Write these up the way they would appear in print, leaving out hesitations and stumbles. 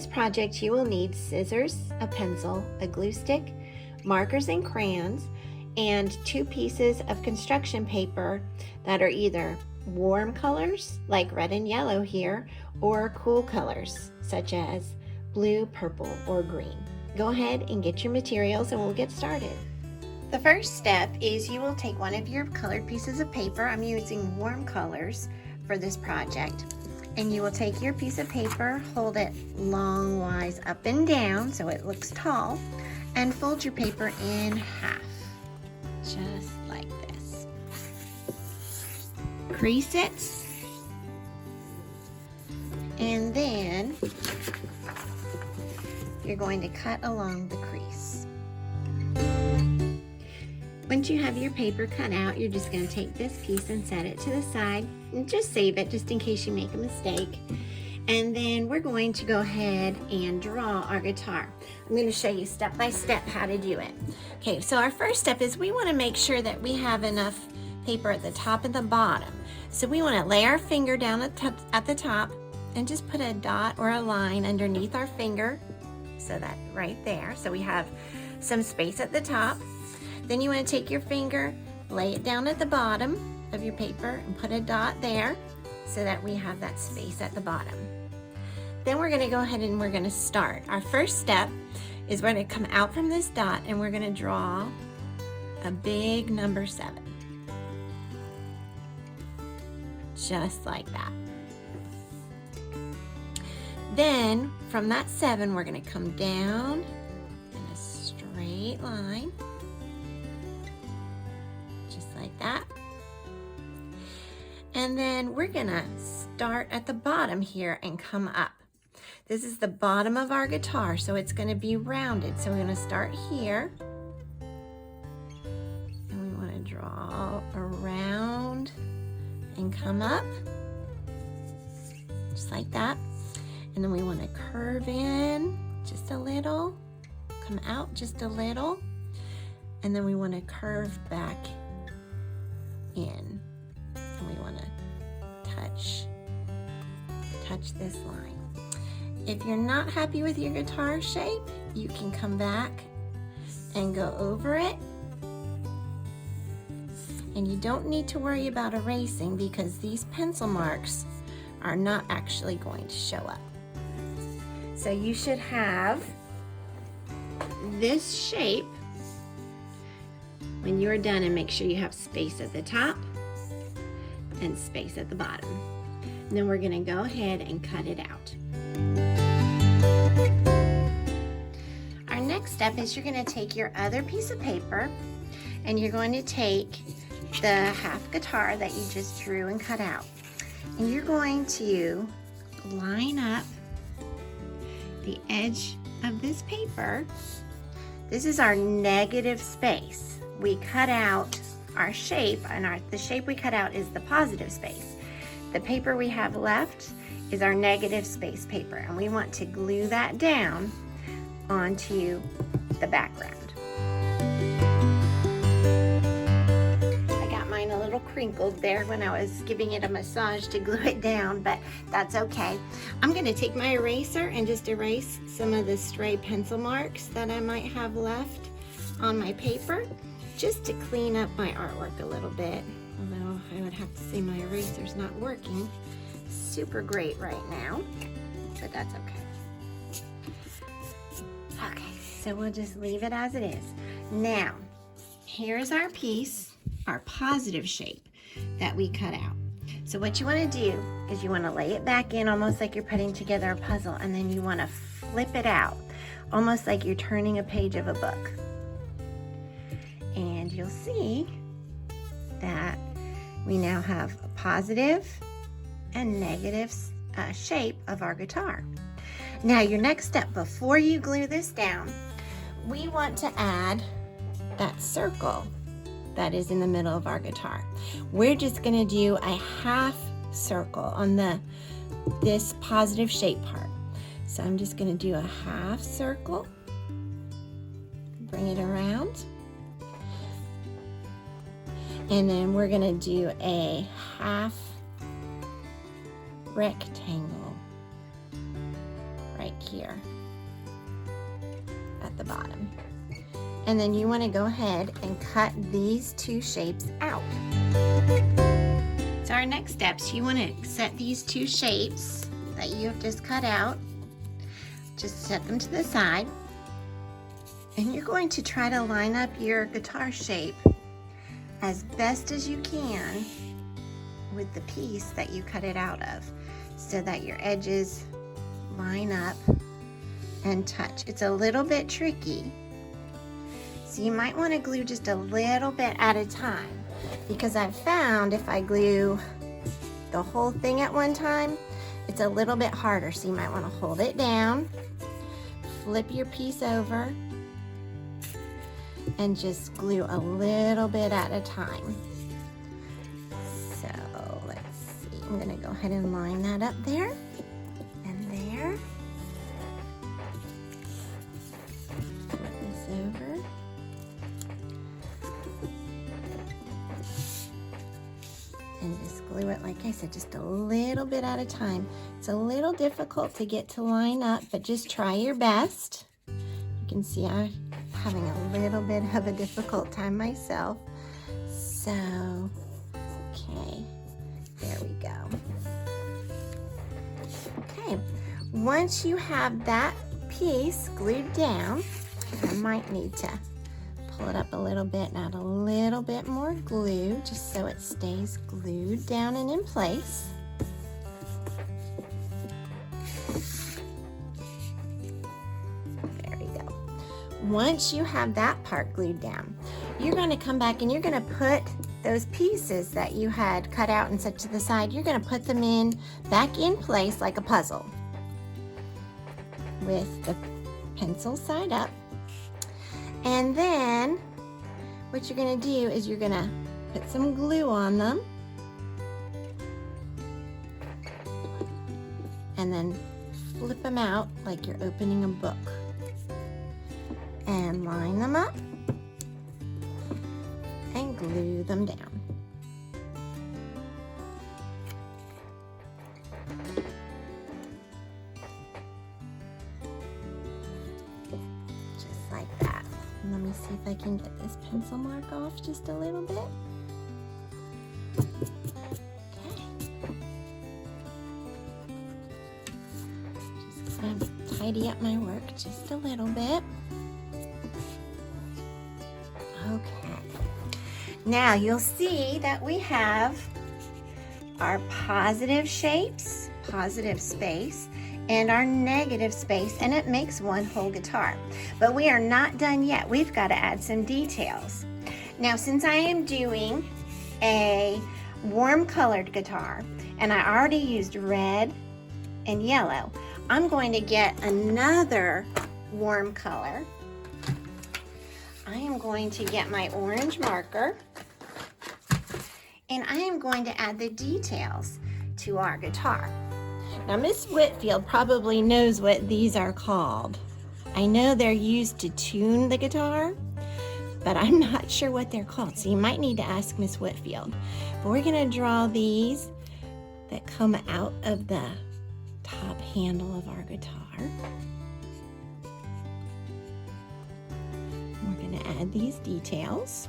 this project, you will need scissors, a pencil, a glue stick, markers and crayons, and 2 pieces of construction paper that are either warm colors, like red and yellow here, or cool colors, such as blue, purple, or green. Go ahead and get your materials and we'll get started. The first step is you will take one of your colored pieces of paper. I'm using warm colors for this project. And you will take your piece of paper, hold it longwise up and down so it looks tall, and fold your paper in half, just like this. Crease it, and then you're going to cut along the crease. Once you have your paper cut out, you're just going to take this piece and set it to the side and just save it just in case you make a mistake. And then we're going to go ahead and draw our guitar. I'm going to show you step by step how to do it. Okay, so our first step is we want to make sure that we have enough paper at the top and the bottom. So we want to lay our finger down at the top and just put a dot or a line underneath our finger, so that right there, so we have some space at the top. Then you want to take your finger, lay it down at the bottom of your paper and put a dot there so that we have that space at the bottom. Then we're going to go ahead and we're going to start. Our first step is we're going to come out from this dot and we're going to draw a big number 7. Just like that. Then from that 7 we're going to come down in a straight line. Like that. And then we're gonna start at the bottom here and come up. This is the bottom of our guitar, so it's gonna be rounded. So we're gonna start here. And we wanna draw around and come up. Just like that. And then we wanna curve in just a little, come out just a little. And then we wanna curve back in, and we want to touch this line. If you're not happy with your guitar shape, you can come back and go over it, and you don't need to worry about erasing because these pencil marks are not actually going to show up. So you should have this shape when you're done, and make sure you have space at the top and space at the bottom. And then we're going to go ahead and cut it out. Our next step is you're going to take your other piece of paper and you're going to take the half guitar that you just drew and cut out. And you're going to line up the edge of this paper. This is our negative space. We cut out our shape, and the shape we cut out is the positive space. The paper we have left is our negative space paper, and we want to glue that down onto the background. I got mine a little crinkled there when I was giving it a massage to glue it down, but that's okay. I'm going to take my eraser and just erase some of the stray pencil marks that I might have left on my paper, just to clean up my artwork a little bit, although I would have to say my eraser's not working super great right now, but that's okay. Okay, so we'll just leave it as it is. Now, here's our piece, our positive shape that we cut out. So what you want to do is you want to lay it back in almost like you're putting together a puzzle, and then you want to flip it out, almost like you're turning a page of a book. And you'll see that we now have a positive and negative shape of our guitar. Now your next step, before you glue this down, we want to add that circle that is in the middle of our guitar. We're just going to do a half circle on this positive shape part. So I'm just going to do a half circle, bring it around, and then we're going to do a half rectangle right here at the bottom. And then you want to go ahead and cut these two shapes out. So our next steps, you want to set these two shapes that you have just cut out, just set them to the side. And you're going to try to line up your guitar shape as best as you can with the piece that you cut it out of, so that your edges line up and touch. It's a little bit tricky, so you might want to glue just a little bit at a time, because I've found if I glue the whole thing at one time, it's a little bit harder. So you might want to hold it down, flip your piece over, and just glue a little bit at a time. So let's see, I'm gonna go ahead and line that up there and there. Flip this over. And just glue it, like I said, just a little bit at a time. It's a little difficult to get to line up, but just try your best. You can see I'm having a little bit of a difficult time myself. So, okay, there we go. Okay, once you have that piece glued down, I might need to pull it up a little bit and add a little bit more glue just so it stays glued down and in place. There we go. Once you have that part glued down, you're going to come back and you're going to put those pieces that you had cut out and set to the side, you're going to put them back in place like a puzzle with the pencil side up. And then what you're going to do is you're going to put some glue on them and then flip them out like you're opening a book and line them up and glue them down. Just like that. Let me see if I can get this pencil mark off just a little bit. Okay. Just going to tidy up my work just a little bit. Okay. Now you'll see that we have our positive shapes, positive space, and our negative space, and it makes one whole guitar. But we are not done yet. We've got to add some details. Now, since I am doing a warm colored guitar, and I already used red and yellow, I'm going to get another warm color. I am going to get my orange marker, and I am going to add the details to our guitar. Now, Miss Whitfield probably knows what these are called. I know they're used to tune the guitar, but I'm not sure what they're called, so you might need to ask Miss Whitfield. But we're going to draw these that come out of the top handle of our guitar. We're going to add these details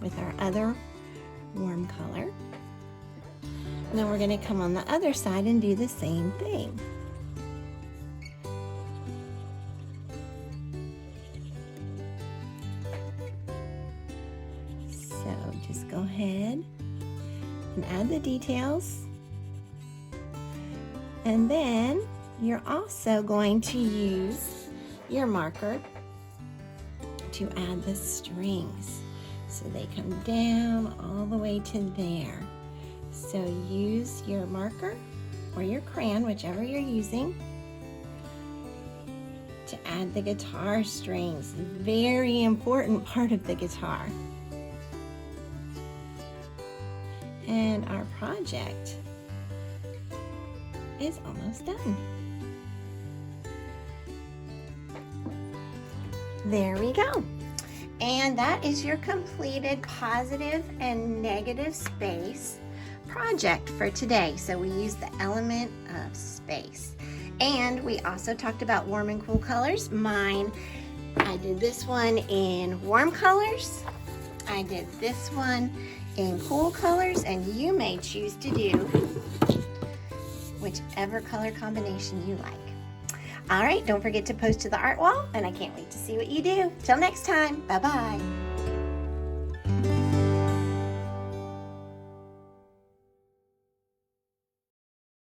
with our other warm color. And then we're going to come on the other side and do the same thing. So just go ahead and add the details. And then you're also going to use your marker to add the strings. So they come down all the way to there. So use your marker or your crayon, whichever you're using, to add the guitar strings. Very important part of the guitar. And our project is almost done. There we go. And that is your completed positive and negative space project for today. So we used the element of space. And we also talked about warm and cool colors. Mine, I did this one in warm colors. I did this one in cool colors, and you may choose to do whichever color combination you like. All right, don't forget to post to the art wall, and I can't wait to see what you do. Till next time, bye-bye.